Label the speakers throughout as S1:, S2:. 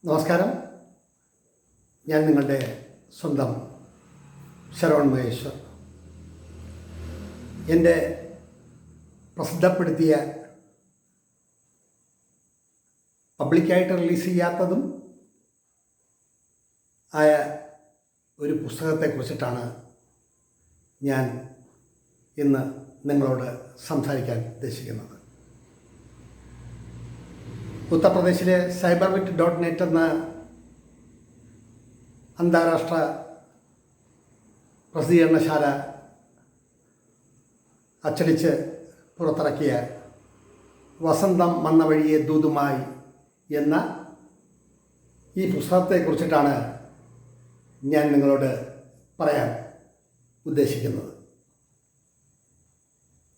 S1: നമസ്കാരം. ഞാൻ നിങ്ങളുടെ സ്വന്തം ശരവൺ മഹേശ്വർ. എൻ്റെ പ്രസിദ്ധപ്പെടുത്തിയ പബ്ലിക്കായിട്ട് റിലീസ് ചെയ്യാത്തതും ആയ ഒരു പുസ്തകത്തെക്കുറിച്ചിട്ടാണ് ഞാൻ ഇന്ന് നിങ്ങളോട് സംസാരിക്കാൻ ഉദ്ദേശിക്കുന്നത്. ഉത്തർപ്രദേശിലെ cyberwit.net എന്ന അന്താരാഷ്ട്ര പ്രസിദ്ധീകരണശാല അച്ചടിച്ച് പുറത്തിറക്കിയ വസന്തം വന്ന വഴിയെ ദൂതുമായി എന്ന ഈ പുസ്തകത്തെക്കുറിച്ചിട്ടാണ് ഞാൻ നിങ്ങളോട് പറയാൻ ഉദ്ദേശിക്കുന്നത്.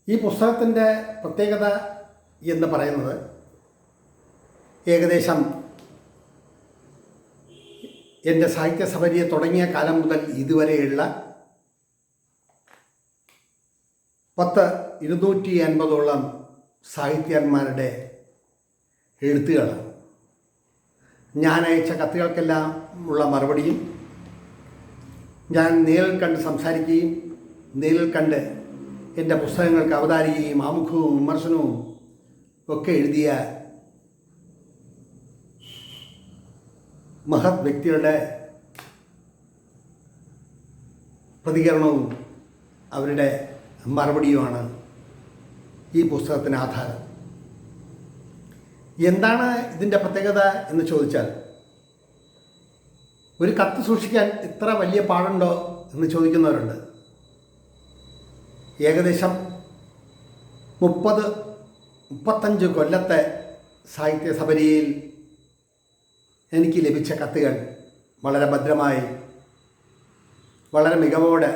S1: ഈ പുസ്തകത്തിൻ്റെ പ്രത്യേകത എന്ന് പറയുന്നത് ഏകദേശം എൻ്റെ സാഹിത്യ സഫരിയെ തുടങ്ങിയ കാലം മുതൽ ഇതുവരെയുള്ള 250ഓളം സാഹിത്യകാരന്മാരുടെ എഴുത്തുകളാണ്. ഞാൻ അയച്ച കത്തുകൾക്കെല്ലാം ഉള്ള മറുപടിയും ഞാൻ നേരിൽ കണ്ട് സംസാരിക്കുകയും നേരിൽ കണ്ട് എൻ്റെ പുസ്തകങ്ങൾക്ക് അവതാരികയും ആമുഖവും വിമർശനവും ഒക്കെ എഴുതിയ മഹത് വ്യക്തികളുടെ പ്രതികരണവും അവരുടെ മറുപടിയുമാണ് ഈ പുസ്തകത്തിന് ആധാരം. എന്താണ് ഇതിൻ്റെ പ്രത്യേകത എന്ന് ചോദിച്ചാൽ, ഒരു കത്ത് സൂക്ഷിക്കാൻ ഇത്ര വലിയ പാടുണ്ടോ എന്ന് ചോദിക്കുന്നവരുണ്ട്. ഏകദേശം 35 കൊല്ലത്തെ സാഹിത്യ സഫരിയിൽ എനിക്ക് ലഭിച്ച കത്തുകൾ വളരെ ഭദ്രമായി, വളരെ മികവോടെ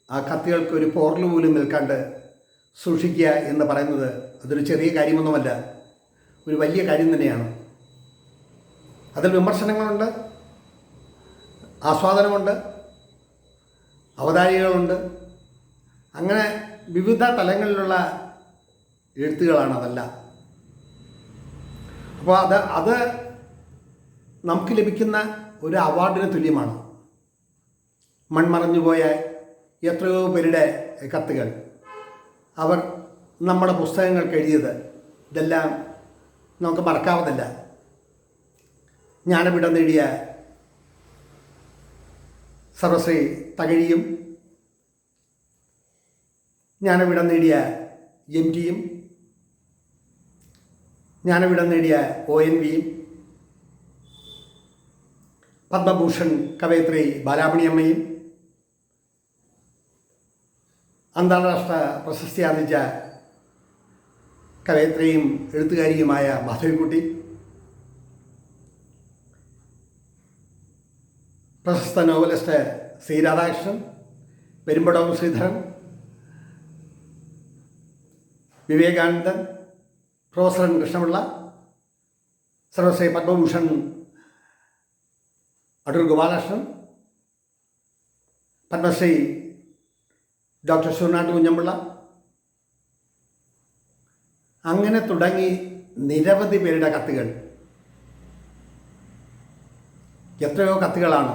S1: ആ കത്തുകൾക്ക് ഒരു പോറൽ പോലും നിൽക്കാണ്ട് സൂക്ഷിക്കുക എന്ന് പറയുന്നത് അതൊരു ചെറിയ കാര്യമൊന്നുമല്ല, ഒരു വലിയ കാര്യം തന്നെയാണ്. അതിൽ വിമർശനങ്ങളുണ്ട്, ആസ്വാദനമുണ്ട്, അവതാരികകളുണ്ട്, അങ്ങനെ വിവിധ തലങ്ങളിലുള്ള എഴുത്തുകളാണ് അതെല്ലാം. അപ്പോൾ അത് നമുക്ക് ലഭിക്കുന്ന ഒരു അവാർഡിന് തുല്യമാണ്. മൺമറഞ്ഞുപോയ എത്രയോ പേരുടെ കത്തുകൾ, അവർ നമ്മുടെ പുസ്തകങ്ങൾക്ക് എഴുതിയത്, ഇതെല്ലാം നമുക്ക് മറക്കാവുന്നില്ല. ജ്ഞാനപീഠം നേടിയ സർവശ്രീ തകഴിയും ജ്ഞാനപീഠം നേടിയ MTയും ജ്ഞാനപീഠം നേടിയ ONVയും പത്മഭൂഷൺ കവയിത്രി ബാലാമണിയമ്മയും അന്താരാഷ്ട്ര പ്രശസ്തി ആർജിച്ച കവയിത്രിയും എഴുത്തുകാരിയുമായ മാധവിക്കുട്ടി, പ്രശസ്ത നോവലിസ്റ്റ് C. രാധാകൃഷ്ണൻ, പെരുമ്പടവ് ശ്രീധരൻ, വിവേകാനന്ദൻ, പ്രൊഫസർ കൃഷ്ണപിള്ള, സർവശ്രീ പത്മഭൂഷൺ അടൂർ ഗോപാലകൃഷ്ണൻ, പത്മശ്രീ ഡോക്ടർ ശിവനാട്ട് കുഞ്ഞമ്പിള്ള, അങ്ങനെ തുടങ്ങി നിരവധി പേരുടെ കത്തുകൾ, എത്രയോ കത്തുകളാണ്.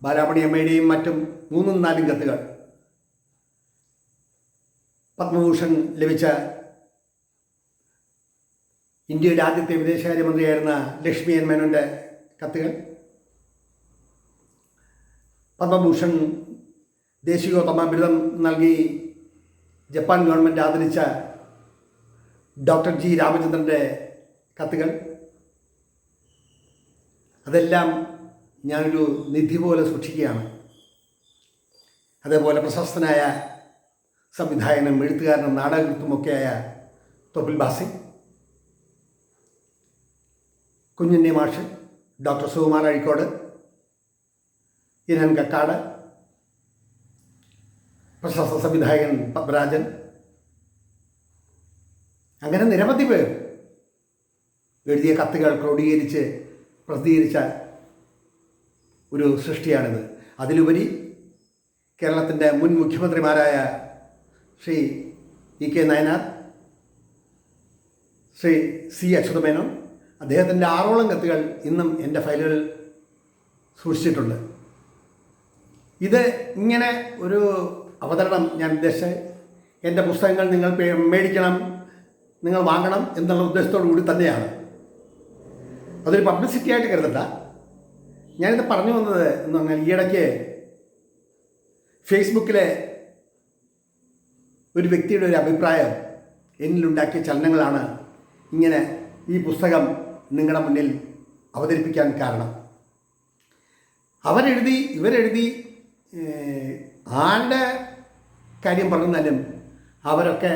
S1: ബാലാമണിയമ്മയുടെയും മറ്റും 3-4 കത്തുകൾ, പത്മഭൂഷൺ ലഭിച്ച ഇന്ത്യയുടെ ആദ്യത്തെ വിദേശകാര്യമന്ത്രിയായിരുന്ന ലക്ഷ്മി എൻ മേനോൻ്റെ കത്തുകൾ, പത്മഭൂഷൺ ദേശീയോത്തമ ബിരുദം നൽകി ജപ്പാൻ ഗവൺമെൻറ് ആദരിച്ച ഡോക്ടർ G. രാമചന്ദ്രൻ്റെ കത്തുകൾ, അതെല്ലാം ഞാനൊരു നിധി പോലെ സൂക്ഷിക്കുകയാണ്. അതേപോലെ പ്രശസ്തനായ സംവിധായകനും എഴുത്തുകാരനും നാടകകൃത്തുമൊക്കെയായ തൊപ്പിൽ ഭാസി, കുഞ്ഞുണ്ണി മാഷ്, ഡോക്ടർ സുകുമാർ അഴീക്കോട്, ഇനൻ കക്കാട്, പ്രശസ്ത സംവിധായകൻ പത്മരാജൻ, അങ്ങനെ നിരവധി പേർ എഴുതിയ കത്തുകൾ ക്രോഡീകരിച്ച് പ്രസിദ്ധീകരിച്ച ഒരു സൃഷ്ടിയാണിത്. അതിലുപരി കേരളത്തിൻ്റെ മുൻ മുഖ്യമന്ത്രിമാരായ Shri E. K. Nayanar, Shri C. Achutha Menon, അദ്ദേഹത്തിൻ്റെ 6ഓളം കത്തുകൾ ഇന്നും എൻ്റെ ഫയലുകളിൽ സൂക്ഷിച്ചിട്ടുണ്ട്. ഇത് ഇങ്ങനെ ഒരു അവതരണം ഞാൻ ഉദ്ദേശിച്ചത് എൻ്റെ പുസ്തകങ്ങൾ നിങ്ങൾ മേടിക്കണം, നിങ്ങൾ വാങ്ങണം എന്നുള്ള ഉദ്ദേശത്തോടു കൂടി തന്നെയാണ്. അതൊരു പബ്ലിസിറ്റി ആയിട്ട് കരുതണ്ട. ഞാനിത് പറഞ്ഞു വന്നത് എന്ന് പറഞ്ഞാൽ ഈയിടയ്ക്ക് ഫേസ്ബുക്കിലെ ഒരു വ്യക്തിയുടെ ഒരു അഭിപ്രായം എന്നിലുണ്ടാക്കിയ ചലനങ്ങളാണ് ഇങ്ങനെ ഈ പുസ്തകം നിങ്ങളുടെ മുന്നിൽ അവതരിപ്പിക്കാൻ കാരണം. ഇവരെഴുതി ആരുടെ കാര്യം പറഞ്ഞാലും അവരൊക്കെ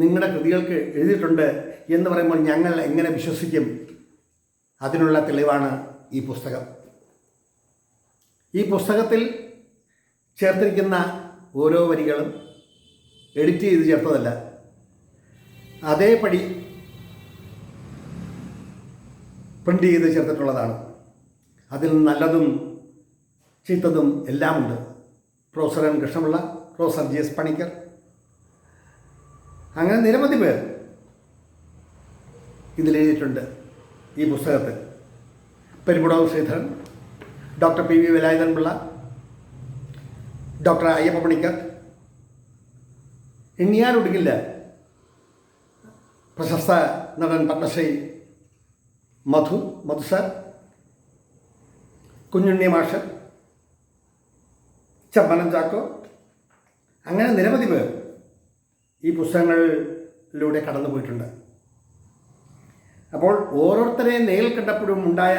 S1: നിങ്ങളുടെ കൃതികൾക്ക് എഴുതിയിട്ടുണ്ട് എന്ന് പറയുമ്പോൾ ഞങ്ങൾ എങ്ങനെ വിശ്വസിക്കും? അതിനുള്ള തെളിവാണ് ഈ പുസ്തകം. ഈ പുസ്തകത്തിൽ ചേർത്തിരിക്കുന്ന ഓരോ വരികളും എഡിറ്റ് ചെയ്ത് ചേർത്തതല്ല, അതേപടി പ്രിൻ്റ് ചെയ്ത് ചേർത്തിട്ടുള്ളതാണ്. അതിൽ നല്ലതും ചീത്തതും എല്ലാമുണ്ട്. Professor N Krishnapillai, professor G S Panicker, അങ്ങനെ നിരവധി പേർ ഇതിലെഴുതിയിട്ടുണ്ട് ഈ പുസ്തകത്തിൽ. Perumbadavu Sreedharan, doctor P V Velayudhan Pillai, doctor Ayyappa Panicker, എണ്ണിയാലൊടുങ്ങില്ല പ്രശസ്ത നടൻ പത്മശ്രീ മധു സാർ, കുഞ്ഞുണ്ണി മാഷ്, ചമ്പനം ചാക്കോ, അങ്ങനെ നിരവധി പേർ ഈ പുസ്തകങ്ങളിലൂടെ കടന്നു പോയിട്ടുണ്ട്. അപ്പോൾ ഓരോരുത്തരെയും നേരിൽ കണ്ടപ്പോഴും ഉണ്ടായ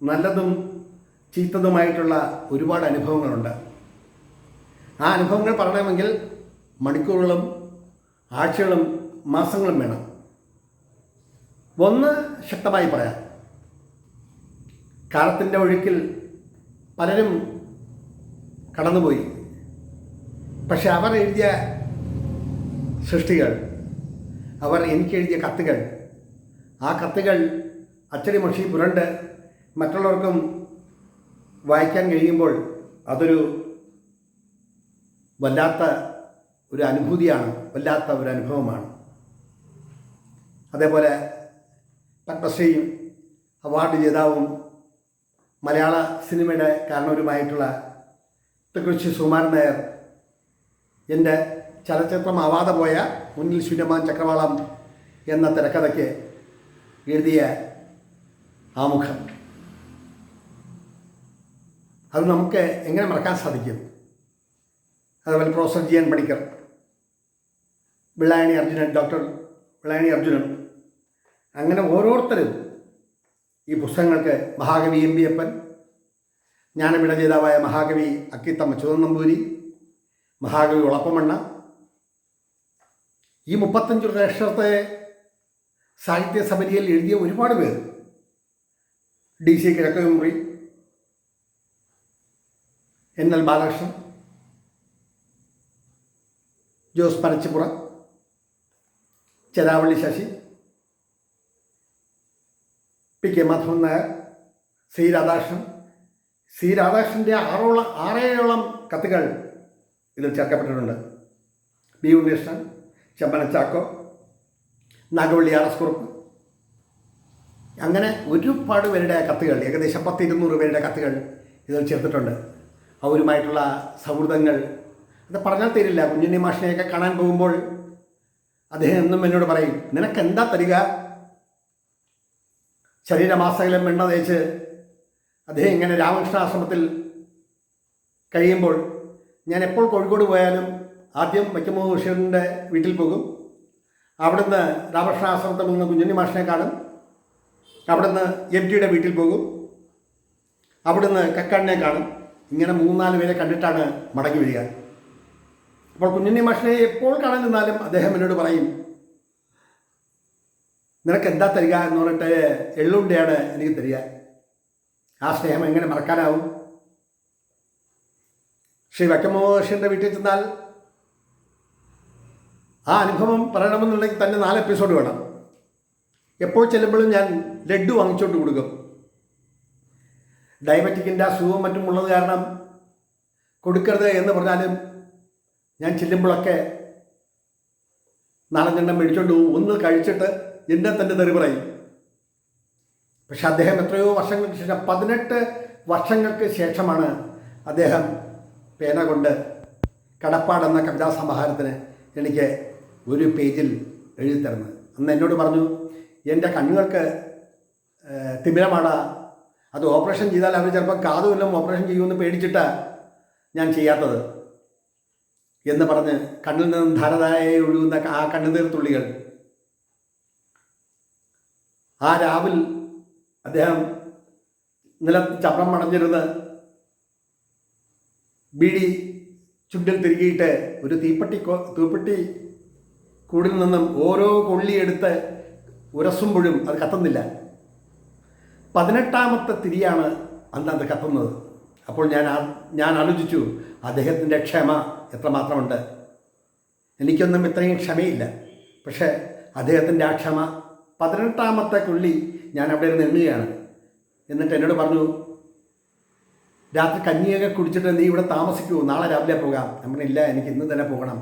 S1: നല്ലതും ചീത്തതുമായിട്ടുള്ള ഒരുപാട് അനുഭവങ്ങളുണ്ട്. ആ അനുഭവങ്ങൾ പറയണമെങ്കിൽ മണിക്കൂറുകളും ആഴ്ചകളും മാസങ്ങളും വേണം. ഒന്ന് ശക്തമായി പറയാം, കാലത്തിൻ്റെ ഒഴുക്കിൽ പലരും കടന്നുപോയി. പക്ഷെ അവർ എഴുതിയ സൃഷ്ടികൾ, അവർ എനിക്കെഴുതിയ കത്തുകൾ, ആ കത്തുകൾ അച്ചടി മഷി പുരണ്ട് മറ്റുള്ളവർക്കും വായിക്കാൻ കഴിയുമ്പോൾ അതൊരു വല്ലാത്ത ഒരു അനുഭൂതിയാണ്, വല്ലാത്ത ഒരു അനുഭവമാണ്. അതേപോലെ പത്മശ്രീ അവാർഡ് ജേതാവും മലയാള സിനിമയുടെ കാരണവരുമായിട്ടുള്ള തൃക്കൊച്ചി സുകുമാരൻ നായർ എൻ്റെ ചലച്ചിത്രമാവാതെ പോയ മുന്നിൽ ശൂന്യമാൻ ചക്രവാളം എന്ന തിരക്കഥയ്ക്ക് എഴുതിയ ആമുഖം, അത് നമുക്ക് എങ്ങനെ മറക്കാൻ സാധിക്കും? അതുപോലെ professor G N Panicker, Vellayani Arjunan, doctor Vellayani Arjunan, അങ്ങനെ ഓരോരുത്തരും ഈ പുസ്തകങ്ങൾക്ക്, മഹാകവി എം വി അപ്പൻ, ജ്ഞാനപീഠ ജേതാവായ മഹാകവി അക്കിത്തമ്മ ചുവന്ന നമ്പൂരി, മഹാകവി ഉളപ്പമണ്ണ, ഈ 35 വർഷത്തെ സാഹിത്യ സഭയിൽ എഴുതിയ ഒരുപാട് പേർ, D C Kizhakkemuri, N L Balakrishnan, Jose Panachippuram, Cheravally Sasi, P K Madhavan Nair, C രാധാകൃഷ്ണൻ്റെ 6-7ഓളം കത്തുകൾ ഇതിൽ ചേർക്കപ്പെട്ടിട്ടുണ്ട്. B Unnikrishnan, Champana Chacko, Nagavally R S Kurup, അങ്ങനെ ഒരുപാട് പേരുടെ കത്തുകൾ, ഏകദേശം 10-200 പേരുടെ കത്തുകൾ ഇതിൽ ചേർത്തിട്ടുണ്ട്. അവരുമായിട്ടുള്ള സൗഹൃദങ്ങൾ അത് പറഞ്ഞാൽ തീരില്ല. കുഞ്ഞുണ്ണി മാഷിനെയൊക്കെ കാണാൻ പോകുമ്പോൾ അദ്ദേഹം എന്നും എന്നോട് പറയും, നിനക്കെന്താ തരിക? ശരീരമാസകലം എണ്ണ തേച്ച് അദ്ദേഹം ഇങ്ങനെ രാമകൃഷ്ണ ആശ്രമത്തിൽ കഴിയുമ്പോൾ ഞാൻ എപ്പോൾ കോഴിക്കോട് പോയാലും ആദ്യം വൈക്കം ബഷീറിൻ്റെ വീട്ടിൽ പോകും. അവിടുന്ന് രാമകൃഷ്ണ ആശ്രമത്തിൽ നിന്ന് കുഞ്ഞുണ്ണി മാഷിനെ കാണും. അവിടുന്ന് എം ടിയുടെ വീട്ടിൽ പോകും. അവിടുന്ന് കക്കാടിനെ കാണും. ഇങ്ങനെ 3-4 പേരെ കണ്ടിട്ടാണ് മടങ്ങി വരിക. അപ്പോൾ കുഞ്ഞുണ്ണി മാഷിനെ എപ്പോൾ കാണാൻ നിന്നാലും അദ്ദേഹം എന്നോട് പറയും, നിനക്ക് എന്താ തരിക എന്ന് പറഞ്ഞിട്ട് എള്ളുണ്ടയാണ് എനിക്ക് തരിക. ആ സ്നേഹം എങ്ങനെ മറക്കാനാവും? ശ്രീ വൈക്കം ബഷീറിൻ്റെ വീട്ടിൽ ചെന്നാൽ ആ അനുഭവം പറയണമെന്നുണ്ടെങ്കിൽ തന്നെ 4 എപ്പിസോഡ് വേണം. എപ്പോൾ ചെല്ലുമ്പോഴും ഞാൻ ലഡ്ഡു വാങ്ങിച്ചുകൊണ്ട് കൊടുക്കും. ഡയബറ്റിക്കിൻ്റെ അസുഖവും മറ്റും ഉള്ളത് കാരണം കൊടുക്കരുത് എന്ന് പറഞ്ഞാലും ഞാൻ ചെല്ലുമ്പോഴൊക്കെ 4-5 മേടിച്ചുകൊണ്ട് പോകും. ഒന്ന് കഴിച്ചിട്ട് എന്നെ തന്നെ തെറി പറയും. പക്ഷെ അദ്ദേഹം എത്രയോ വർഷങ്ങൾക്ക് ശേഷം 18 വർഷങ്ങൾക്ക് ശേഷമാണ് അദ്ദേഹം പേന കൊണ്ട് കടപ്പാട് എന്ന കവിതാ സമാഹാരത്തിന് എനിക്ക് ഒരു പേജിൽ എഴുതി തരുന്നത്. അന്ന് എന്നോട് പറഞ്ഞു, എൻ്റെ കണ്ണുകൾക്ക് തിമിരമാണ്, അത് ഓപ്പറേഷൻ ചെയ്താൽ അവർ ചിലപ്പോൾ കാതുമെല്ലാം ഓപ്പറേഷൻ ചെയ്യുമെന്ന് പേടിച്ചിട്ടാണ് ഞാൻ ചെയ്യാത്തത് എന്ന് പറഞ്ഞ് കണ്ണിൽ നിന്നും ധാരധാരയായി ഒഴുകുന്ന ആ കണ്ണുനീർ തുള്ളികൾ ആ രാവിൽ അദ്ദേഹം നിലത്ത് ചപ്രം മടഞ്ഞിരുന്ന് ബീഡി ചുണ്ടിൽ തിരികിയിട്ട് ഒരു തീപ്പെട്ടി കൂടിൽ നിന്നും ഓരോ കൊള്ളിയെടുത്ത് ഉരസുമ്പോഴും അത് കത്തുന്നില്ല. 18ാമത്തെ തിരിയാണ് അന്ന് അത് കത്തുന്നത്. അപ്പോൾ ഞാൻ ആലോചിച്ചു, അദ്ദേഹത്തിൻ്റെ ക്ഷമ എത്രമാത്രമുണ്ട്. എനിക്കൊന്നും ഇത്രയും ക്ഷമയില്ല. പക്ഷേ അദ്ദേഹത്തിൻ്റെ ആ ക്ഷമ 18ാമത്തെ കൊള്ളി ഞാൻ അവിടെ ഇരുന്ന് എണ്ണുകയാണ്. എന്നിട്ട് എന്നോട് പറഞ്ഞു, രാത്രി കഞ്ഞിയൊക്കെ കുടിച്ചിട്ട് നീ ഇവിടെ താമസിക്കുമോ, നാളെ രാവിലെ പോകാം. നമ്മളില്ല, എനിക്ക് ഇന്ന് തന്നെ പോകണം.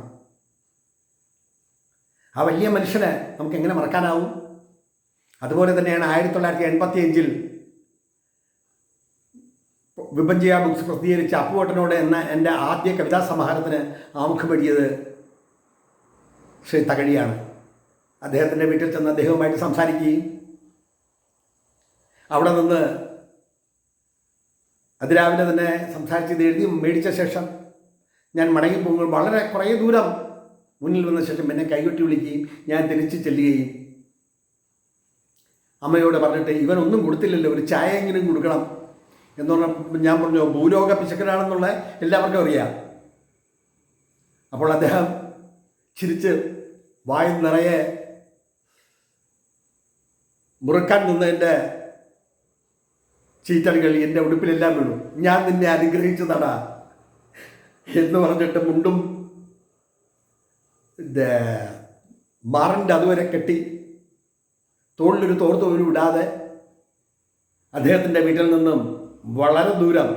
S1: ആ വലിയ മനുഷ്യനെ നമുക്ക് എങ്ങനെ മറക്കാനാവും? അതുപോലെ തന്നെയാണ് 1985 വിഭജിയ ബുക്സ് പ്രസിദ്ധീകരിച്ച അപ്പുവട്ടനോട് എന്ന എൻ്റെ ആദ്യ കവിതാ സമാഹാരത്തിന് ആമുഖം എഴുതിയത് ശ്രീ തകഴിയാണ്. അദ്ദേഹത്തിൻ്റെ വീട്ടിൽ ചെന്ന് അദ്ദേഹവുമായിട്ട് സംസാരിക്കുകയും അവിടെ നിന്ന് അതിരാവിലെ തന്നെ സംസാരിച്ചത് എഴുതി മേടിച്ച ശേഷം ഞാൻ മടങ്ങിപ്പോകുമ്പോൾ വളരെ കുറേ ദൂരം മുന്നിൽ വന്ന ശേഷം എന്നെ കൈകൊട്ടി വിളിക്കുകയും ഞാൻ തിരിച്ച് ചെല്ലുകയും അമ്മയോട് പറഞ്ഞിട്ട്, ഇവനൊന്നും കൊടുത്തില്ലല്ലോ, ഒരു ചായയെങ്കിലും കൊടുക്കണം എന്ന് പറഞ്ഞാൽ ഞാൻ പറഞ്ഞു, ഭൂലോക പിശുക്കനാണെന്നുള്ള എല്ലാവർക്കും അറിയാം. അപ്പോൾ അദ്ദേഹം ചിരിച്ച് വായു നിറയെ മുറുക്കാൻ നിന്നതിൻ്റെ ചീറ്റടികൾ എൻ്റെ ഉടുപ്പിലെല്ലാം വീണു. ഞാൻ നിന്നെ അനുഗ്രഹിച്ചതാടാ എന്ന് പറഞ്ഞിട്ട് മുണ്ടും മാറിൻ്റെ അതുവരെ കെട്ടി തോളിലൊരു തോർത്ത് പോലും ഇടാതെ അദ്ദേഹത്തിൻ്റെ വീട്ടിൽ നിന്നും വളരെ ദൂരം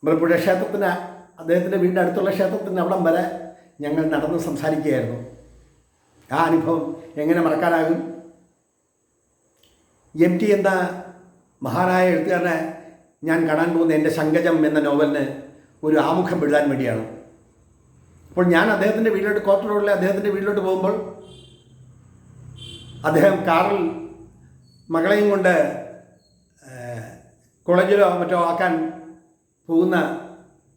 S1: അമരപ്പുഴ ക്ഷേത്രത്തിന്, അദ്ദേഹത്തിൻ്റെ വീടിൻ്റെ അടുത്തുള്ള ക്ഷേത്രത്തിന് അവിടം വരെ ഞങ്ങൾ നടന്ന് സംസാരിക്കുകയായിരുന്നു. ആ അനുഭവം എങ്ങനെ മറക്കാനാകും? MT എന്ന മഹാനായ എഴുത്തുകാരനെ ഞാൻ കാണാൻ പോകുന്ന എൻ്റെ ശങ്കജം എന്ന നോവലിന് ഒരു ആമുഖം എഴുതാൻ വേണ്ടിയാണ്. അപ്പോൾ ഞാൻ അദ്ദേഹത്തിൻ്റെ വീട്ടിലോട്ട്, കോട്ട റോഡിലെ അദ്ദേഹത്തിൻ്റെ വീട്ടിലോട്ട് പോകുമ്പോൾ അദ്ദേഹം കാറിൽ മകളെയും കൊണ്ട് കോളേജിലോ മറ്റോ ആക്കാൻ പോകുന്ന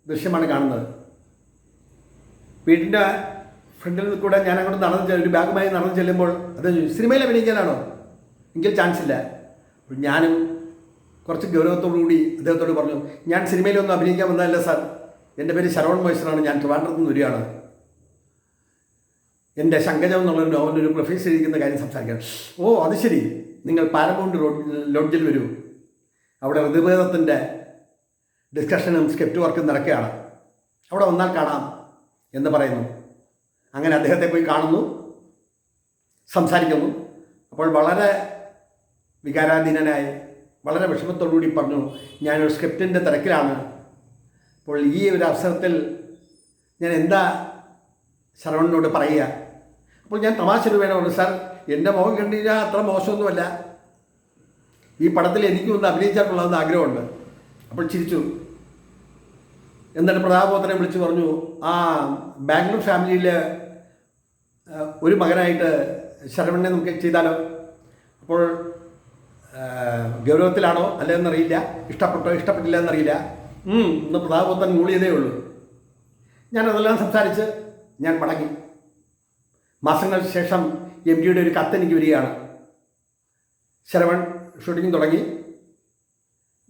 S1: ദൃശ്യമാണ് കാണുന്നത്. വീടിൻ്റെ ഫ്രണ്ടിൽ കൂടെ ഞാൻ അങ്ങോട്ട് ഒരു ബാഗുമായി നടന്നു ചെല്ലുമ്പോൾ അത് സിനിമയിൽ അഭിനയിക്കാനാണോ? എങ്കിൽ ചാൻസ് ഇല്ല. ഞാനും കുറച്ച് ഗൗരവത്തോടു കൂടി അദ്ദേഹത്തോട് പറഞ്ഞു, ഞാൻ സിനിമയിലൊന്നും അഭിനയിക്കാൻ വന്നതല്ല സാർ, എൻ്റെ പേര് ശരവൺ മൈസൂറാണ്, ഞാൻ ട്രിവാൻഡ്രത്ത് നിന്ന് വരികയാണ്. എൻ്റെ ശങ്കജം എന്നുള്ളൊരു നോവലൊരു പ്രൊഫൈസ് ചെയ്തിരിക്കുന്ന കാര്യം സംസാരിക്കണം. ഓ അത് ശരി, നിങ്ങൾ പാരമൗണ്ട് ലോഡ്ജിൽ വരൂ, അവിടെ ഋതുഭേദത്തിൻ്റെ ഡിസ്കഷനും സ്ക്രിപ്റ്റ് വർക്കും നടക്കുകയാണ്, അവിടെ വന്നാൽ കാണാം എന്ന് പറയുന്നു. അങ്ങനെ അദ്ദേഹത്തെ പോയി കാണുന്നു, സംസാരിക്കുന്നു. അപ്പോൾ വളരെ വികാരാധീനനായി വളരെ വിഷമത്തോടുകൂടി പറഞ്ഞു, ഞാനൊരു സ്ക്രിപ്റ്റിൻ്റെ തിരക്കിലാണ്. അപ്പോൾ ഈ ഒരു അവസരത്തിൽ ഞാൻ എന്താ ശരവണനോട് പറയുക? അപ്പോൾ ഞാൻ തമാശ വേണമുള്ളൂ, സാർ എൻ്റെ മുഖം കണ്ടു കഴിഞ്ഞാൽ അത്ര മോശമൊന്നുമല്ല, ഈ പടത്തിൽ എനിക്കും ഒന്ന് അഭിനയിച്ചാൽ കൊള്ളാമെന്ന് ആഗ്രഹമുണ്ട്. അപ്പോൾ ചിരിച്ചു. എന്നിട്ട് പ്രതാപോത്തനെ വിളിച്ച് പറഞ്ഞു, ആ ബാംഗ്ലൂർ ഫാമിലിയിൽ ഒരു മകനായിട്ട് ശരവണനെ നമുക്ക് ചെയ്താലോ? അപ്പോൾ ഗൗരവത്തിലാണോ അല്ലെന്നറിയില്ല, ഇഷ്ടപ്പെട്ടോ ഇഷ്ടപ്പെട്ടില്ല എന്നറിയില്ല. ഇന്ന് പ്രതാപോത്തൻ മൂളിയതേ ഉള്ളൂ. ഞാനതെല്ലാം സംസാരിച്ച് ഞാൻ മടങ്ങി. മാസങ്ങൾക്ക് ശേഷം MTയുടെ ഒരു കത്ത് എനിക്ക് വരികയാണ്. ശരവൺ ഷൂട്ടിംഗ് തുടങ്ങി,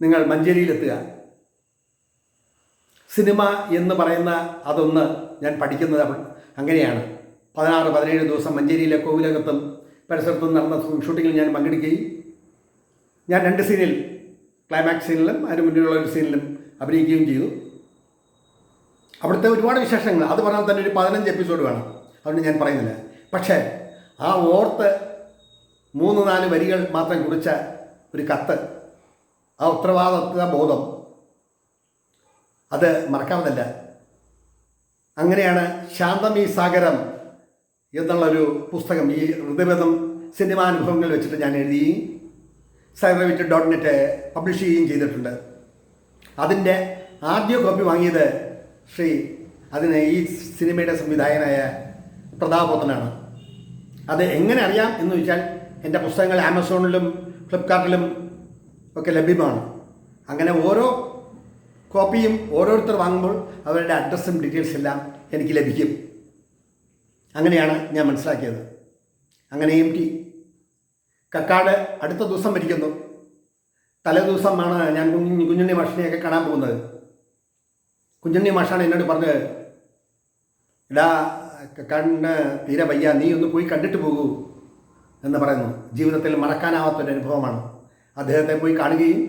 S1: നിങ്ങൾ മഞ്ചേരിയിലെത്തുക. സിനിമ എന്ന് പറയുന്ന അതൊന്ന് ഞാൻ പഠിക്കുന്നത് അങ്ങനെയാണ്. 16-17 ദിവസം മഞ്ചേരിയിലെ കോവിലകത്തും പരിസരത്തും നടന്ന ഷൂട്ടിങ്ങിൽ ഞാൻ പങ്കെടുക്കുകയും ഞാൻ 2 സീനിൽ, ക്ലൈമാക്സ് സീനിലും അതിന് മുന്നിലുള്ള ഒരു സീനിലും അഭിനയിക്കുകയും ചെയ്തു. അവിടുത്തെ ഒരുപാട് വിശേഷങ്ങൾ, അത് പറഞ്ഞാൽ തന്നെ ഒരു 15 എപ്പിസോഡ് വേണം, അതുകൊണ്ട് ഞാൻ പറയുന്നില്ല. പക്ഷേ ആ ഓർത്ത് 3-4 വരികൾ മാത്രം കുറിച്ച ഒരു കത്ത്, ആ ഉത്തരവാദിത്വ ബോധം, അത് മറക്കാവുന്നതല്ല. അങ്ങനെയാണ് ശാന്തമീ സാഗരം എന്നുള്ളൊരു പുസ്തകം, ഈ ഋതുഭേദം സിനിമാനുഭവങ്ങൾ വെച്ചിട്ട് ഞാൻ എഴുതുകയും cyberwit.net പബ്ലിഷ് ചെയ്യുകയും ചെയ്തിട്ടുണ്ട്. അതിൻ്റെ ആദ്യ കോപ്പി വാങ്ങിയത് ഈ സിനിമയുടെ സംവിധായകനായ പ്രതാപനാണ്. അത് എങ്ങനെ അറിയാം എന്ന് ചോദിച്ചാൽ എൻ്റെ പുസ്തകങ്ങൾ ആമസോണിലും ഫ്ലിപ്കാർട്ടിലും ഒക്കെ ലഭ്യമാണ്. അങ്ങനെ ഓരോ കോപ്പിയും ഓരോരുത്തർ വാങ്ങുമ്പോൾ അവരുടെ അഡ്രസ്സും ഡീറ്റെയിൽസ് എല്ലാം എനിക്ക് ലഭിക്കും. അങ്ങനെയാണ് ഞാൻ മനസ്സിലാക്കിയത്. അങ്ങനെ MT കക്കാട് അടുത്ത ദിവസം മരിക്കുന്നു. തലേ ദിവസമാണ് ഞാൻ കുഞ്ഞുണ്ണി മാഷിനെയൊക്കെ കാണാൻ പോകുന്നത്. കുഞ്ഞുണ്ണി മാഷാണ് എന്നോട് പറഞ്ഞത്, എടാ കക്കാടിന് തീരെ വയ്യ, നീ ഒന്ന് പോയി കണ്ടിട്ട് പോകൂ എന്ന് പറയുന്നു. ജീവിതത്തിൽ മറക്കാനാവാത്തൊരു അനുഭവമാണ്. അദ്ദേഹത്തെ പോയി കാണുകയും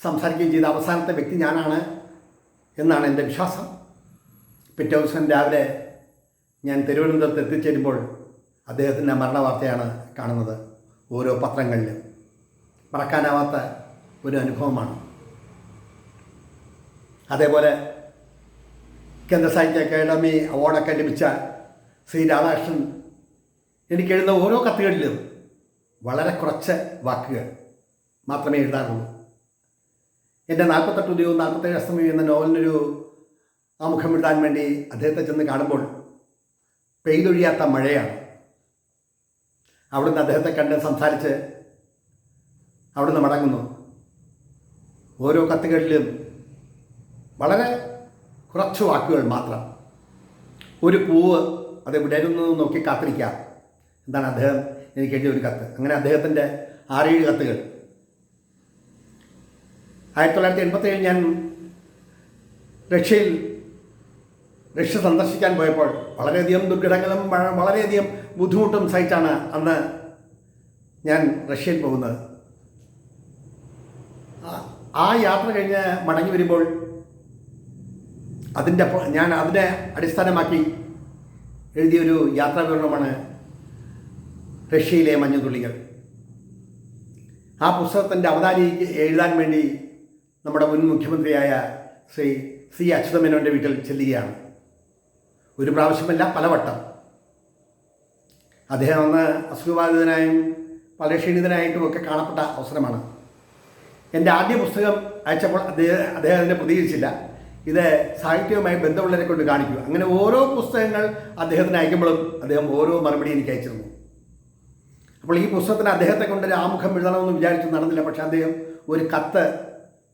S1: സംസാരിക്കുകയും ചെയ്ത അവസാനത്തെ വ്യക്തി ഞാനാണ് എന്നാണ് എൻ്റെ വിശ്വാസം. പിറ്റേ ദിവസം രാവിലെ ഞാൻ തിരുവനന്തപുരത്ത് എത്തിച്ചേരുമ്പോൾ അദ്ദേഹത്തിൻ്റെ മരണവാർത്തയാണ് കാണുന്നത് ഓരോ പത്രങ്ങളിലും. മറക്കാനാവാത്ത ഒരു അനുഭവമാണ്. അതേപോലെ കേന്ദ്ര സാഹിത്യ അക്കാദമി അവാർഡൊക്കെ ലഭിച്ച ശ്രീ രാധാകൃഷ്ണൻ എനിക്ക് എഴുതുന്ന ഓരോ കത്തുകളിലും വളരെ കുറച്ച് വാക്കുകൾ മാത്രമേ എഴുതാറുള്ളൂ. എൻ്റെ 48 ഉദയവും 47 അസ്തമയം എന്ന നോവലിനൊരു ആമുഖം എഴുതാൻ വേണ്ടി അദ്ദേഹത്തെ ചെന്ന് കാണുമ്പോൾ പെയ്തൊഴിയാത്ത മഴയാണ്. അവിടുന്ന് അദ്ദേഹത്തെ കണ്ട് സംസാരിച്ച് അവിടുന്ന് മടങ്ങുന്നു. ഓരോ കത്തുകളിലും വളരെ കുറച്ച് വാക്കുകൾ മാത്രം. ഒരു പൂവ് അത് വിടരുന്നു നോക്കി കാത്തിരിക്കാം എന്താണ് അദ്ദേഹം എനിക്ക് എഴുതിയ ഒരു കത്ത്. അങ്ങനെ അദ്ദേഹത്തിൻ്റെ 6-7 കത്തുകൾ. 1987 ഞാൻ റഷ്യ സന്ദർശിക്കാൻ പോയപ്പോൾ വളരെയധികം ദുർഘടങ്ങളും വളരെയധികം ബുദ്ധിമുട്ടും സഹിച്ചാണ് അന്ന് ഞാൻ റഷ്യയിൽ പോകുന്നത്. ആ യാത്ര കഴിഞ്ഞ് മടങ്ങി വരുമ്പോൾ ഞാൻ അതിനെ അടിസ്ഥാനമാക്കി എഴുതിയൊരു യാത്രാ വിവരണമാണ് റഷ്യയിലെ മഞ്ഞുതുള്ളികൾ. ആ പുസ്തകത്തിൻ്റെ അവതാരിക എഴുതാൻ വേണ്ടി നമ്മുടെ മുൻ മുഖ്യമന്ത്രിയായ ശ്രീ C. അച്യുതമേനോൻ്റെ വീട്ടിൽ ചെല്ലുകയാണ്. ഒരു പ്രാവശ്യമല്ല, പലവട്ടം. അദ്ദേഹം അന്ന് അസുഖബാധിതനായും വളരെ ക്ഷീണിതനായിട്ടും ഒക്കെ കാണപ്പെട്ട അവസരമാണ്. എൻ്റെ ആദ്യ പുസ്തകം അയച്ചപ്പോൾ അദ്ദേഹം അതിനെ പ്രതികരിച്ചില്ല. ഇത് സാഹിത്യവുമായി ബന്ധമുള്ളവരെ കൊണ്ട് കാണിക്കുക. അങ്ങനെ ഓരോ പുസ്തകങ്ങൾ അദ്ദേഹത്തിന് അയക്കുമ്പോഴും അദ്ദേഹം ഓരോ മറുപടി എനിക്ക് അയച്ചിരുന്നു. അപ്പോൾ ഈ പുസ്തകത്തിന് അദ്ദേഹത്തെ കൊണ്ടൊരു ആമുഖം എഴുതണമെന്ന് വിചാരിച്ചു, നടന്നില്ല. പക്ഷേ അദ്ദേഹം ഒരു കത്ത്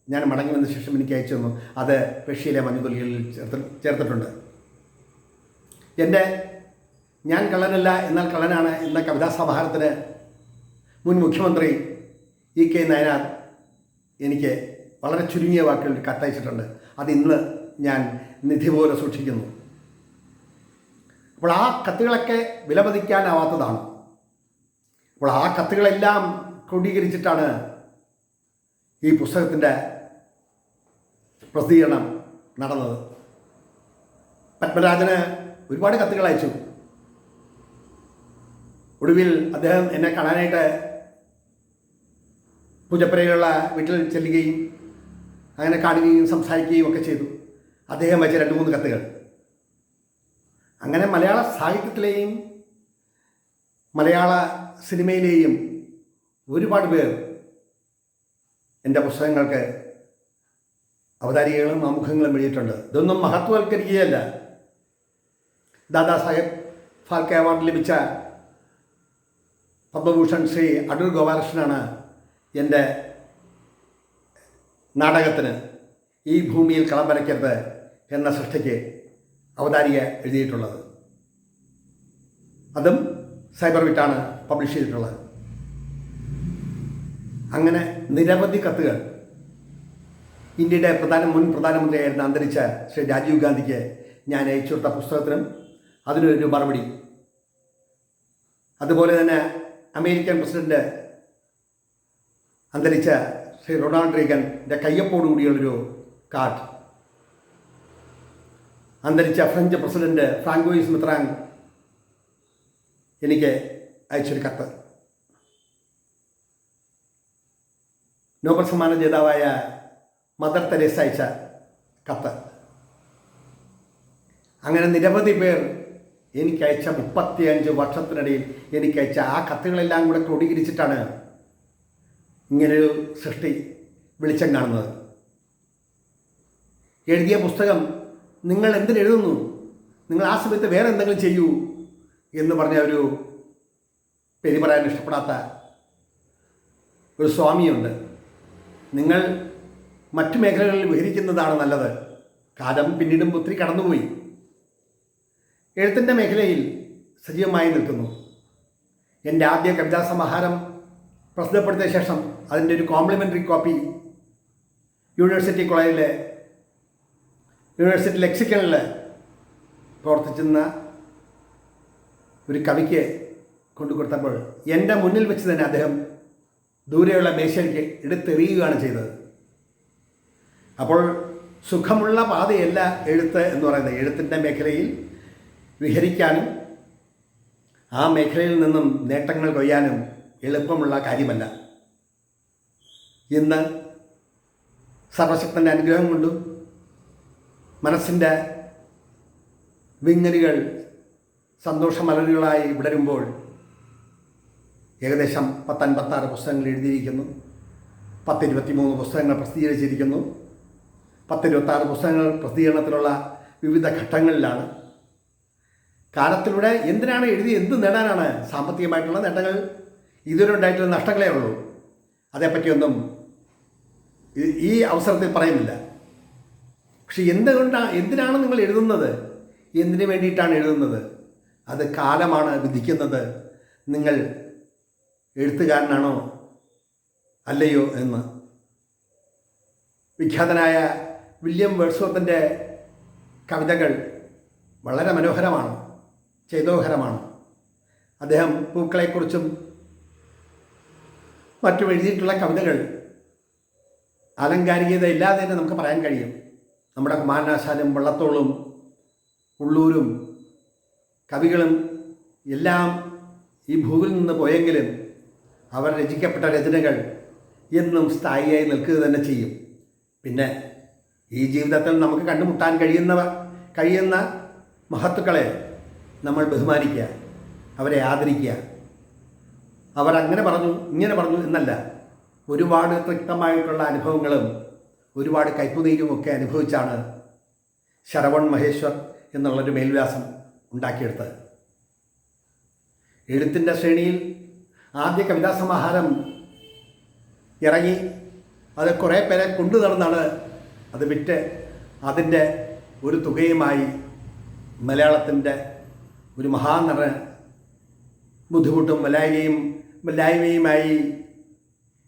S1: ഞാൻ മടങ്ങി വന്ന ശേഷം എനിക്ക് അയച്ചു തന്നു. അത് റഷ്യയിലെ മഞ്ഞുതുള്ളികളിൽ ചേർത്തിട്ടുണ്ട്. എൻ്റെ ഞാൻ കള്ളനല്ല എന്നാൽ കള്ളനാണ് എന്ന കവിതാ സമാഹാരത്തിന് മുൻ മുഖ്യമന്ത്രി E.K. നയനാർ എനിക്ക് വളരെ ചുരുങ്ങിയ വാക്കുകളിൽ കത്തയച്ചിട്ടുണ്ട്. അതിന്ന് ഞാൻ നിധി പോലെ സൂക്ഷിക്കുന്നു. അപ്പോൾ ആ കത്തുകളൊക്കെ വിലമതിക്കാനാവാത്തതാണ്. അപ്പോൾ ആ കത്തുകളെല്ലാം ക്രോഡീകരിച്ചിട്ടാണ് ഈ പുസ്തകത്തിൻ്റെ പ്രസിദ്ധീകരണം നടന്നത്. പത്മരാജന് ഒരുപാട് കത്തുകൾ അയച്ചു. ഒടുവിൽ അദ്ദേഹം എന്നെ കാണാനായിട്ട് പൂജപ്പുരയിലുള്ള വീട്ടിൽ ചെല്ലുകയും അങ്ങനെ കാണുകയും സംസാരിക്കുകയും ഒക്കെ ചെയ്തു. അദ്ദേഹം അയച്ച 2-3 കത്തുകൾ. അങ്ങനെ മലയാള സാഹിത്യത്തിലെയും മലയാള സിനിമയിലെയും ഒരുപാട് പേർ എൻ്റെ പുസ്തകങ്ങൾക്ക് അവതാരികകളും ആമുഖങ്ങളും എഴുതിയിട്ടുണ്ട്. ഇതൊന്നും മഹത്വവൽക്കരിക്കുകയല്ല. ദാദാ സാഹേബ് ഫാൽക്കെ അവാർഡ് ലഭിച്ച പത്മഭൂഷൺ ശ്രീ അടൂർ ഗോപാലകൃഷ്ണനാണ് എൻ്റെ നാടകത്തിന് ഈ ഭൂമിയിൽ കളം വരയ്ക്കരുത് എന്ന സൃഷ്ടിക്ക് അവതാരിക എഴുതിയിട്ടുള്ളത്. അതും സൈബർവിറ്റാണ് പബ്ലിഷ് ചെയ്തിട്ടുള്ളത്. അങ്ങനെ നിരവധി കത്തുകൾ ഇന്ത്യയുടെ മുൻ പ്രധാനമന്ത്രിയായിരുന്ന അന്തരിച്ച ശ്രീ രാജീവ് ഗാന്ധിക്ക് ഞാൻ അയച്ചു കൊടുത്ത പുസ്തകത്തിനും അതിനൊരു മറുപടി. അതുപോലെ തന്നെ അമേരിക്കൻ പ്രസിഡന്റ് അന്തരിച്ച ശ്രീ റൊണാൾഡ് റീഗൻ്റെ കയ്യൊപ്പോടുകൂടിയുള്ളൊരു കാർഡ്, അന്തരിച്ച ഫ്രഞ്ച് പ്രസിഡന്റ് ഫ്രാങ്കോയിസ് മിത്രാങ് എനിക്ക് അയച്ചൊരു കത്ത്, നോബൽ സമ്മാന ജേതാവായ മദർ തെരേസ അയച്ച കത്ത്. അങ്ങനെ നിരവധി പേർ എനിക്കയച്ച 35 വർഷത്തിനിടയിൽ എനിക്കയച്ച ആ കത്തുകളെല്ലാം കൂടെ ക്രോഡീകരിച്ചിട്ടാണ് ഇങ്ങനൊരു സൃഷ്ടി വെളിച്ചം കാണുന്നത്. എഴുതിയ പുസ്തകം നിങ്ങൾ എന്തിനെഴുതുന്നു, നിങ്ങൾ ആ സമയത്ത് വേറെ എന്തെങ്കിലും ചെയ്യൂ എന്ന് പറഞ്ഞ ഒരു പേര് പറയാൻ ഇഷ്ടപ്പെടാത്ത ഒരു സ്വാമിയുണ്ട്. നിങ്ങൾ മറ്റു മേഖലകളിൽ വിഹരിക്കുന്നതാണ് നല്ലത്. കാലം പിന്നീടും ഒത്തിരി കടന്നുപോയി. എഴുത്തിൻ്റെ മേഖലയിൽ സജീവമായി നിൽക്കുന്നു. എൻ്റെ ആദ്യ കവിതാ സമാഹാരം പ്രസിദ്ധപ്പെടുത്തിയ ശേഷം അതിൻ്റെ ഒരു കോംപ്ലിമെൻ്ററി കോപ്പി യൂണിവേഴ്സിറ്റി ലെക്സിക്കണിൽ പ്രവർത്തിച്ചിരുന്ന ഒരു കവിക്ക് കൊണ്ടുകൊടുത്തപ്പോൾ എൻ്റെ മുന്നിൽ വെച്ച് തന്നെ അദ്ദേഹം ദൂരെയുള്ള മേശയ്ക്ക് എടുത്തെറിയുകയാണ് ചെയ്തത്. അപ്പോൾ സുഖമുള്ള പാതയല്ല എഴുത്ത് എന്ന് പറയുന്നത്. എഴുത്തിൻ്റെ മേഖലയിൽ വിഹരിക്കാനും ആ മേഖലയിൽ നിന്നും നേട്ടങ്ങൾ കൊയ്യാനും എളുപ്പമുള്ള കാര്യമല്ല. ഇന്ന് സർവശക്തൻ്റെ അനുഗ്രഹം കൊണ്ടും മനസ്സിൻ്റെ വിങ്ങലുകൾ സന്തോഷമലരുകളായി വിടരുമ്പോൾ ഏകദേശം 56 പുസ്തകങ്ങൾ എഴുതിയിരിക്കുന്നു. 23 പുസ്തകങ്ങൾ പ്രസിദ്ധീകരിച്ചിരിക്കുന്നു. 26 പുസ്തകങ്ങൾ പ്രസിദ്ധീകരണത്തിലുള്ള വിവിധ ഘട്ടങ്ങളിലാണ്. കാലത്തിലൂടെ എന്തിനാണ് എഴുതി, എന്ത് നേടാനാണ്? സാമ്പത്തികമായിട്ടുള്ള നേട്ടങ്ങൾ ഇതുവരെ ഉണ്ടായിട്ടുള്ള നഷ്ടങ്ങളേ ഉള്ളൂ. അതേപ്പറ്റിയൊന്നും ഈ അവസരത്തിൽ പറയുന്നില്ല. പക്ഷെ എന്തിനാണ് നിങ്ങൾ എഴുതുന്നത്, എന്തിനു വേണ്ടിയിട്ടാണ് എഴുതുന്നത്? അത് കാലമാണ് വിധിക്കുന്നത്. നിങ്ങൾ എഴുത്തുകാരനാണോ അല്ലയോ എന്ന്. വിഖ്യാതനായ വില്യം വേർഡ്സ്വർത്തിൻ്റെ കവിതകൾ വളരെ മനോഹരമാണ്, ചേതോഹരമാണ്. അദ്ദേഹം പൂക്കളെക്കുറിച്ചും മറ്റും എഴുതിയിട്ടുള്ള കവിതകൾ ആലങ്കാരികത ഇല്ലാതെ തന്നെ നമുക്ക് പറയാൻ കഴിയും. നമ്മുടെ കുമാരനാശാനും വള്ളത്തോളും ഉള്ളൂരും കവികളും എല്ലാം ഈ ഭൂവിൽ നിന്ന് പോയെങ്കിലും അവർ രചിക്കപ്പെട്ട രചനകൾ എന്നും സ്ഥായിയായി നിൽക്കുക തന്നെ ചെയ്യും. പിന്നെ ഈ ജീവിതത്തിൽ നമുക്ക് കണ്ടുമുട്ടാൻ കഴിയുന്ന മഹത്തുക്കളെ നമ്മൾ ബഹുമാനിക്കുക, അവരെ ആദരിക്കുക. അവരങ്ങനെ പറഞ്ഞു ഇങ്ങനെ പറഞ്ഞു എന്നല്ല, ഒരുപാട് തൃപ്തമായിട്ടുള്ള അനുഭവങ്ങളും ഒരുപാട് കൈപ്പുനീരുമൊക്കെ അനുഭവിച്ചാണ് ശരവൺ മഹേശ്വർ എന്നുള്ളൊരു മേൽവ്യാസം ഉണ്ടാക്കിയെടുത്തത്. എഴുത്തിൻ്റെ ശ്രേണിയിൽ ആദ്യ കവിതാ സമാഹാരം ഇറങ്ങി അത് കുറേ പേരെ കൊണ്ടു നടന്നാണ് അത് വിറ്റ് അതിൻ്റെ ഒരു തുകയുമായി മലയാളത്തിൻ്റെ ഒരു മഹാനടൻ ബുദ്ധിമുട്ടും വല്ലായ്മയുമായി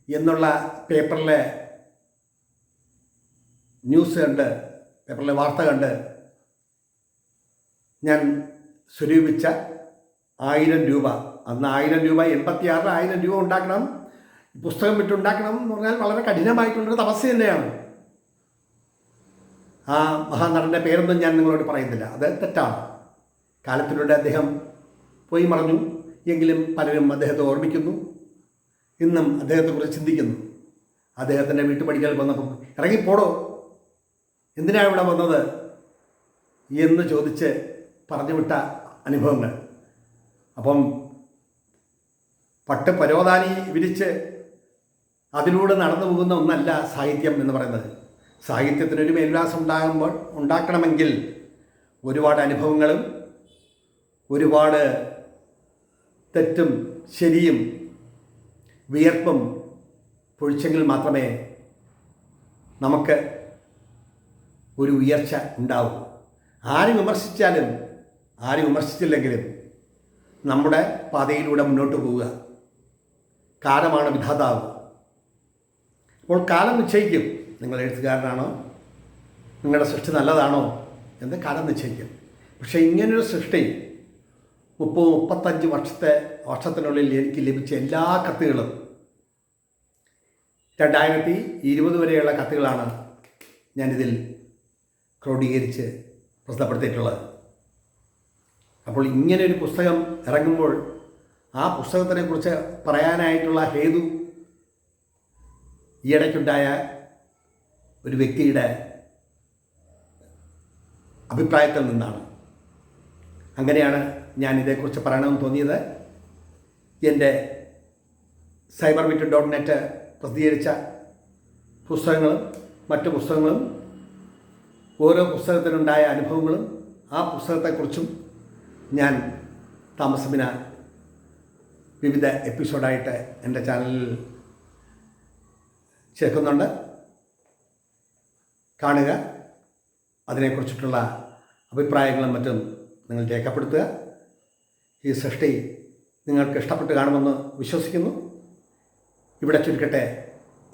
S1: എന്നുള്ള പേപ്പറിലെ ന്യൂസ് കണ്ട്, പേപ്പറിലെ വാർത്ത കണ്ട് ഞാൻ സ്വരൂപിച്ച 1000 രൂപ, അന്ന് 1000 രൂപ 86 1000 രൂപ ഉണ്ടാക്കണം, പുസ്തകം വിട്ടുണ്ടാക്കണം എന്ന് പറഞ്ഞാൽ വളരെ കഠിനമായിട്ടുള്ളൊരു തപസ് തന്നെയാണ്. ആ മഹാനടൻ്റെ പേരൊന്നും ഞാൻ നിങ്ങളോട് പറയുന്നില്ല, അത് തെറ്റാണ്. കാലത്തിലൂടെ അദ്ദേഹം പോയി മറഞ്ഞു എങ്കിലും പലരും അദ്ദേഹത്തെ ഓർമ്മിക്കുന്നു, ഇന്നും അദ്ദേഹത്തെക്കുറിച്ച് ചിന്തിക്കുന്നു. അദ്ദേഹത്തിൻ്റെ വീട്ടുപടിക്കൽ വന്നപ്പം ഇറങ്ങിപ്പോടോ, എന്തിനാണ് ഇവിടെ വന്നത് എന്ന് ചോദിച്ച് പറഞ്ഞുവിട്ട അനുഭവങ്ങൾ. അപ്പം പട്ട് പരോധാനി വിരിച്ച് അതിലൂടെ നടന്നു പോകുന്ന ഒന്നല്ല സാഹിത്യം എന്ന് പറയുന്നത്. സാഹിത്യത്തിനൊരു മേൽവിലാസം ഉണ്ടാക്കണമെങ്കിൽ ഒരുപാട് അനുഭവങ്ങളും ഒരുപാട് തെറ്റും ശരിയും വിയർപ്പും പൊഴിച്ചെങ്കിൽ മാത്രമേ നമുക്ക് ഒരു ഉയർച്ച ഉണ്ടാവും. ആര് വിമർശിച്ചാലും ആര് വിമർശിച്ചില്ലെങ്കിലും നമ്മുടെ പാതയിലൂടെ മുന്നോട്ട് പോവുക. കാലമാണ് വിധാതാവ്. അപ്പോൾ കാലം നിശ്ചയിക്കും നിങ്ങൾ എഴുത്തുകാരനാണോ, നിങ്ങളുടെ സൃഷ്ടി നല്ലതാണോ എന്ന് കാലം നിശ്ചയിക്കും. പക്ഷേ ഇങ്ങനൊരു സൃഷ്ടി 30-35 വർഷത്തിനുള്ളിൽ എനിക്ക് ലഭിച്ച എല്ലാ കത്തുകളും 2020 വരെയുള്ള കത്തുകളാണ് ഞാനിതിൽ ക്രോഡീകരിച്ച് പ്രസിദ്ധപ്പെടുത്തിയിട്ടുള്ളത്. അപ്പോൾ ഇങ്ങനെയൊരു പുസ്തകം ഇറങ്ങുമ്പോൾ ആ പുസ്തകത്തിനെക്കുറിച്ച് പറയാനായിട്ടുള്ള ഹേതു ഈയിടയ്ക്കുണ്ടായ ഒരു വ്യക്തിയുടെ അഭിപ്രായത്തിൽ നിന്നാണ്. അങ്ങനെയാണ് ഞാൻ ഇതേക്കുറിച്ച് പറയണമെന്ന് തോന്നിയത്. എൻ്റെ cyberwit.net പ്രസിദ്ധീകരിച്ച പുസ്തകങ്ങളും മറ്റു പുസ്തകങ്ങളും ഓരോ പുസ്തകത്തിനുണ്ടായ അനുഭവങ്ങളും ആ പുസ്തകത്തെക്കുറിച്ചും ഞാൻ താമസമിന വിവിധ എപ്പിസോഡായിട്ട് എൻ്റെ ചാനലിൽ ചേർക്കുന്നുണ്ട്. കാണുക, അതിനെക്കുറിച്ചിട്ടുള്ള അഭിപ്രായങ്ങളും മറ്റും നിങ്ങൾ രേഖപ്പെടുത്തുക. ഈ സൃഷ്ടി നിങ്ങൾക്ക് ഇഷ്ടപ്പെട്ട് കാണുമെന്ന് വിശ്വസിക്കുന്നു. ഇവിടെ ചുരുക്കട്ടെ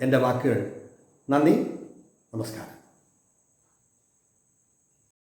S1: എൻ്റെ വാക്കുകൾ. നന്ദി, നമസ്കാരം.